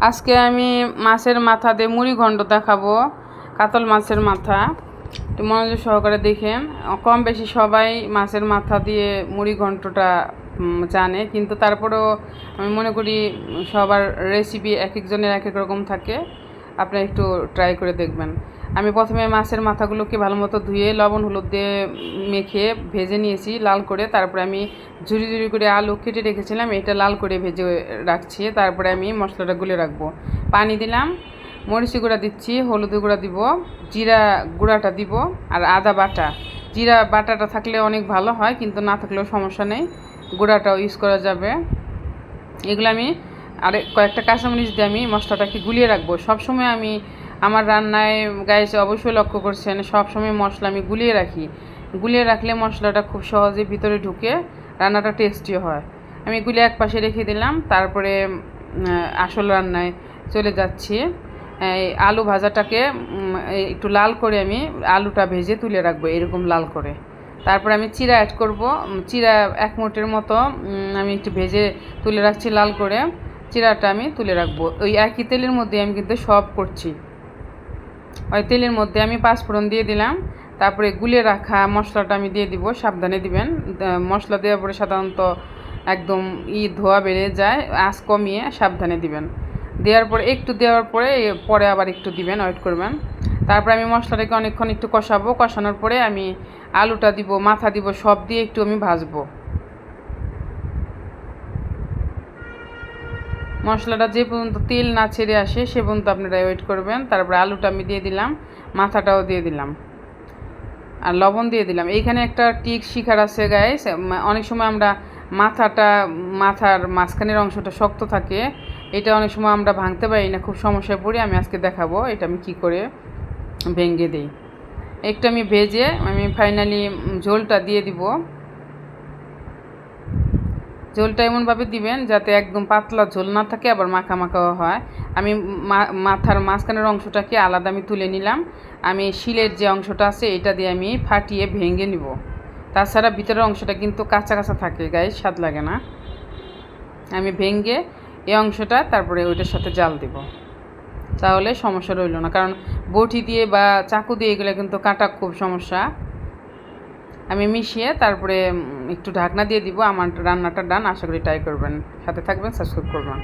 আজকে আমি মাছের মাথা দিয়ে মুড়ি ঘন্ট দেখাবো। কাতল মাছের মাথা, একটু মনোযোগ সহকারে দেখেন। কম বেশি সবাই মাছের মাথা দিয়ে মুড়ি ঘন্টটা জানে, কিন্তু তারপরেও আমি মনে করি সবার রেসিপি এক একজনের এক এক রকম থাকে। আপনি একটু ট্রাই করে দেখবেন। আমি প্রথমে মাছের মাথাগুলোকে ভালো মতো ধুয়ে লবণ হলুদ দিয়ে মেখে ভেজে নিয়েছি লাল করে। তারপরে আমি ঝুরি ঝুরি করে আলু কেটে রেখেছিলাম, এটা লাল করে ভেজে রাখছি। তারপরে আমি মশলাটা গুলে রাখবো। পানি দিলাম, মরিচি গুঁড়া দিচ্ছি, হলুদ গুঁড়া দিব, জিরা গুঁড়াটা দিব, আর আদা বাটা। জিরা বাটাটা থাকলে অনেক ভালো হয়, কিন্তু না থাকলেও সমস্যা নেই, গুঁড়াটাও ইউজ করা যাবে। এগুলো আমি আর কয়েকটা কাঁচামরিচ দিয়ে আমি মশলাটাকে গুলিয়ে রাখবো। সবসময় আমি আমার রান্নায় গাইস অবশ্যই লক্ষ্য করছেন, সবসময় মশলা আমি গুলিয়ে রাখি। গুলিয়ে রাখলে মশলাটা খুব সহজে ভিতরে ঢুকে রান্নাটা টেস্টিও হয়। আমি গুলিয়ে এক পাশে রেখে দিলাম। তারপরে আসল রান্নায় চলে যাচ্ছি। আলু ভাজাটাকে একটু লাল করে আমি আলুটা ভেজে তুলে রাখবো, এরকম লাল করে। তারপরে আমি চিরা অ্যাড করব। চিরা এক মুঠের মতো আমি একটু ভেজে তুলে রাখছি লাল করে। চিরাটা আমি তুলে রাখবো। ওই একই তেলের মধ্যে আমি কিন্তু সব করছি। ওই তেলের মধ্যে আমি পাঁচফোড়ন দিয়ে দিলাম। তারপরে গুলিয়ে রাখা মশলাটা আমি দিয়ে দিব, সাবধানে দিবেন। মশলা দেওয়ার পরে সাধারণত একদম ধোয়া বেড়ে যায়, আঁচ কমিয়ে সাবধানে দিবেন। দেওয়ার পরে আবার একটু দিবেন, ওয়েট করবেন। তারপরে আমি মশলাটাকে অনেকক্ষণ একটু কষাবো। কষানোর পরে আমি আলুটা দিব, মাথা দিব, সব দিয়ে একটু আমি ভাজবো। মশলাটা যে পর্যন্ত তেল না ছেড়ে আসে সে পর্যন্ত আপনারা ওয়েট করবেন। তারপরে আলুটা আমি দিয়ে দিলাম, মাথাটাও দিয়ে দিলাম, আর লবণ দিয়ে দিলাম। এইখানে একটা টিক শিখার আছে গাইস। অনেক সময় আমরা মাথার মাঝখানের অংশটা শক্ত থাকে, এটা অনেক সময় আমরা ভাঙতে পারি না, খুব সমস্যায় পড়ি। আমি আজকে দেখাবো এটা আমি কি করে ভেঙে দিই। একটু আমি ভেজে আমি ফাইনালি ঝোলটা দিয়ে দিব। ঝোলটা এমনভাবে দিবেন যাতে একদম পাতলা ঝোল না থাকে, আবার মাখা মাখাও হয়। আমি মাথার মাঝখানের অংশটাকে আলাদা আমি তুলে নিলাম। আমি শিলের যে অংশটা আছে এটা দিয়ে আমি ফাটিয়ে ভেঙে নিব। তাছাড়া ভিতরের অংশটা কিন্তু কাঁচা কাঁচা থাকে গায়ে, স্বাদ লাগে না। আমি ভেঙে এই অংশটা তারপরে ওইটার সাথে জাল দিব, তাহলে সমস্যা রইল না। কারণ বটি দিয়ে বা চাকু দিয়ে এগুলো কিন্তু কাটা খুব সমস্যা। আমি মিশিয়ে তারপরে একটু ঢাকনা দিয়ে দিব। আমার রান্নাটা ডান। আশা করি ট্রাই করবেন, সাথে থাকবেন, সাবস্ক্রাইব করবেন।